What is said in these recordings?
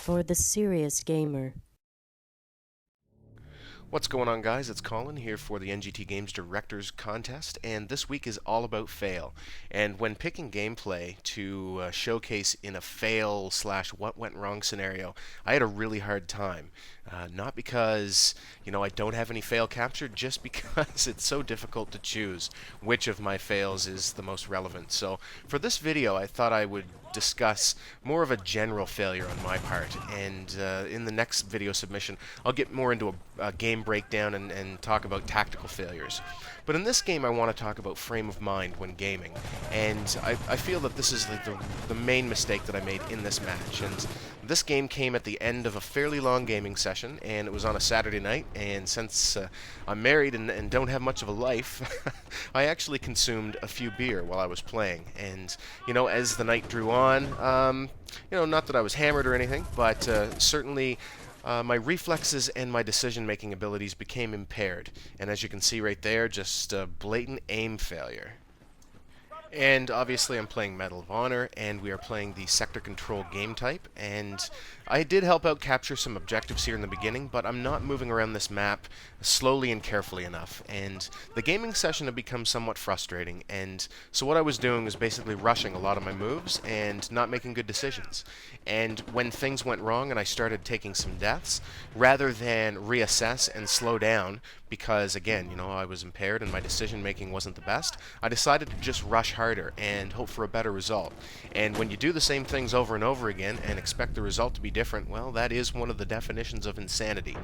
for the serious gamer. What's going on, guys? It's Colin here for the NGT Games Directors Contest, and this week is all about fail. And when picking gameplay to showcase in a fail slash what went wrong scenario, I had a really hard time. Not because, I don't have any fail captured, just because it's so difficult to choose which of my fails is the most relevant. So for this video, I thought I would discuss more of a general failure on my part, and in the next video submission I'll get more into a game breakdown and talk about tactical failures. But in this game I want to talk about frame of mind when gaming, and I feel that this is like the main mistake that I made in this match. And this game came at the end of a fairly long gaming session, and it was on a Saturday night, and since I'm married and don't have much of a life, I actually consumed a few beer while I was playing. And, as the night drew on, not that I was hammered or anything, but certainly my reflexes and my decision-making abilities became impaired. And as you can see right there, just blatant aim failure. And obviously I'm playing Medal of Honor, and we are playing the sector control game type, and I did help out capture some objectives here in the beginning, but I'm not moving around this map slowly and carefully enough, and the gaming session had become somewhat frustrating, and so what I was doing was basically rushing a lot of my moves and not making good decisions. And when things went wrong and I started taking some deaths, rather than reassess and slow down, because again, I was impaired and my decision making wasn't the best, I decided to just rush harder and hope for a better result. And when you do the same things over and over again and expect the result to be different, well, that is one of the definitions of insanity.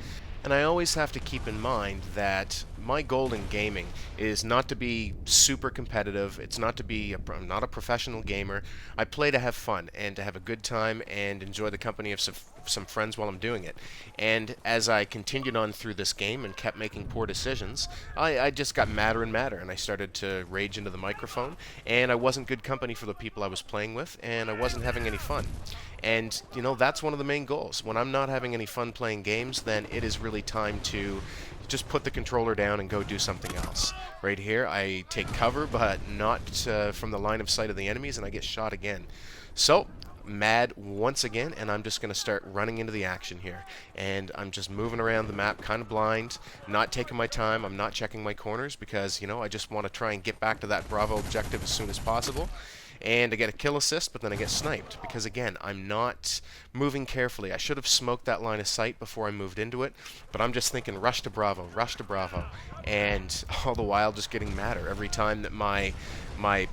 And I always have to keep in mind that my goal in gaming is not to be super competitive. It's not to be I'm not a professional gamer. I play to have fun and to have a good time and enjoy the company of some friends while I'm doing it. And as I continued on through this game and kept making poor decisions, I just got madder and madder, and I started to rage into the microphone, and I wasn't good company for the people I was playing with, and I wasn't having any fun. And, that's one of the main goals. When I'm not having any fun playing games, then it is really time to just put the controller down and go do something else. Right here, I take cover, but not from the line of sight of the enemies, and I get shot again. So, mad once again, and I'm just going to start running into the action here. And I'm just moving around the map kind of blind, not taking my time. I'm not checking my corners because, I just want to try and get back to that Bravo objective as soon as possible. And I get a kill assist, but then I get sniped because, again, I'm not moving carefully. I should have smoked that line of sight before I moved into it, but I'm just thinking rush to Bravo, and all the while just getting madder every time that my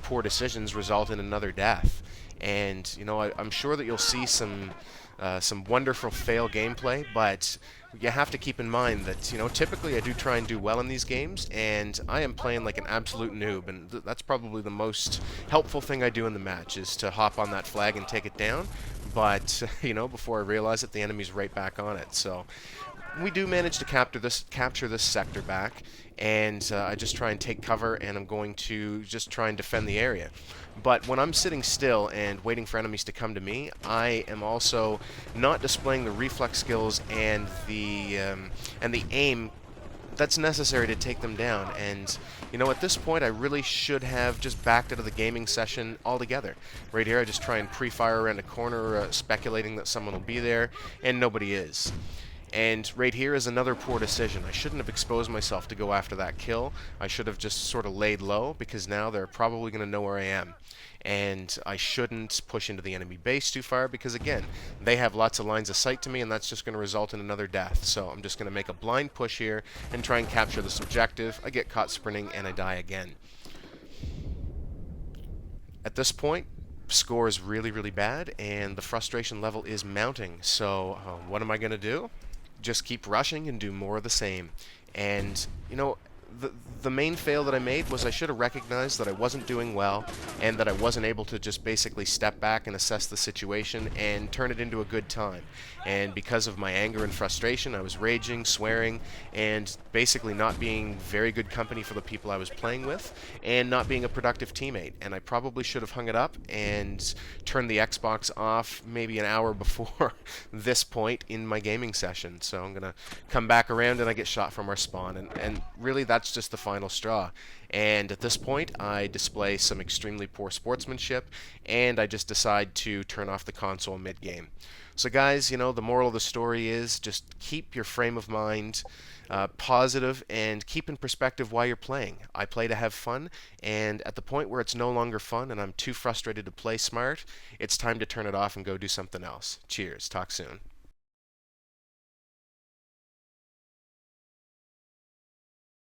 poor decisions result in another death. And, I'm sure that you'll see some wonderful fail gameplay, but you have to keep in mind that, typically I do try and do well in these games, and I am playing like an absolute noob, and that's probably the most helpful thing I do in the match, is to hop on that flag and take it down, but, before I realize it, the enemy's right back on it. So we do manage to capture this sector back, and I just try and take cover, and I'm going to just try and defend the area. But when I'm sitting still and waiting for enemies to come to me, I am also not displaying the reflex skills and the aim that's necessary to take them down. And at this point I really should have just backed out of the gaming session altogether. Right here I just try and pre-fire around a corner, speculating that someone will be there, and nobody is. And right here is another poor decision. I shouldn't have exposed myself to go after that kill. I should have just sort of laid low, because now they're probably going to know where I am. And I shouldn't push into the enemy base too far, because again, they have lots of lines of sight to me, and that's just going to result in another death. So I'm just going to make a blind push here and try and capture this objective. I get caught sprinting and I die again. At this point, score is really, really bad, and the frustration level is mounting. So what am I going to do? Just keep rushing and do more of the same. And, the main fail that I made was I should have recognized that I wasn't doing well, and that I wasn't able to just basically step back and assess the situation and turn it into a good time. And because of my anger and frustration, I was raging, swearing, and basically not being very good company for the people I was playing with, and not being a productive teammate. And I probably should have hung it up and turned the Xbox off maybe an hour before this point in my gaming session. So I'm going to come back around, and I get shot from our spawn. And really, that's that's just the final straw. And at this point, I display some extremely poor sportsmanship, and I just decide to turn off the console mid-game. So guys, the moral of the story is just keep your frame of mind positive and keep in perspective why you're playing. I play to have fun, and at the point where it's no longer fun and I'm too frustrated to play smart, it's time to turn it off and go do something else. Cheers. Talk soon.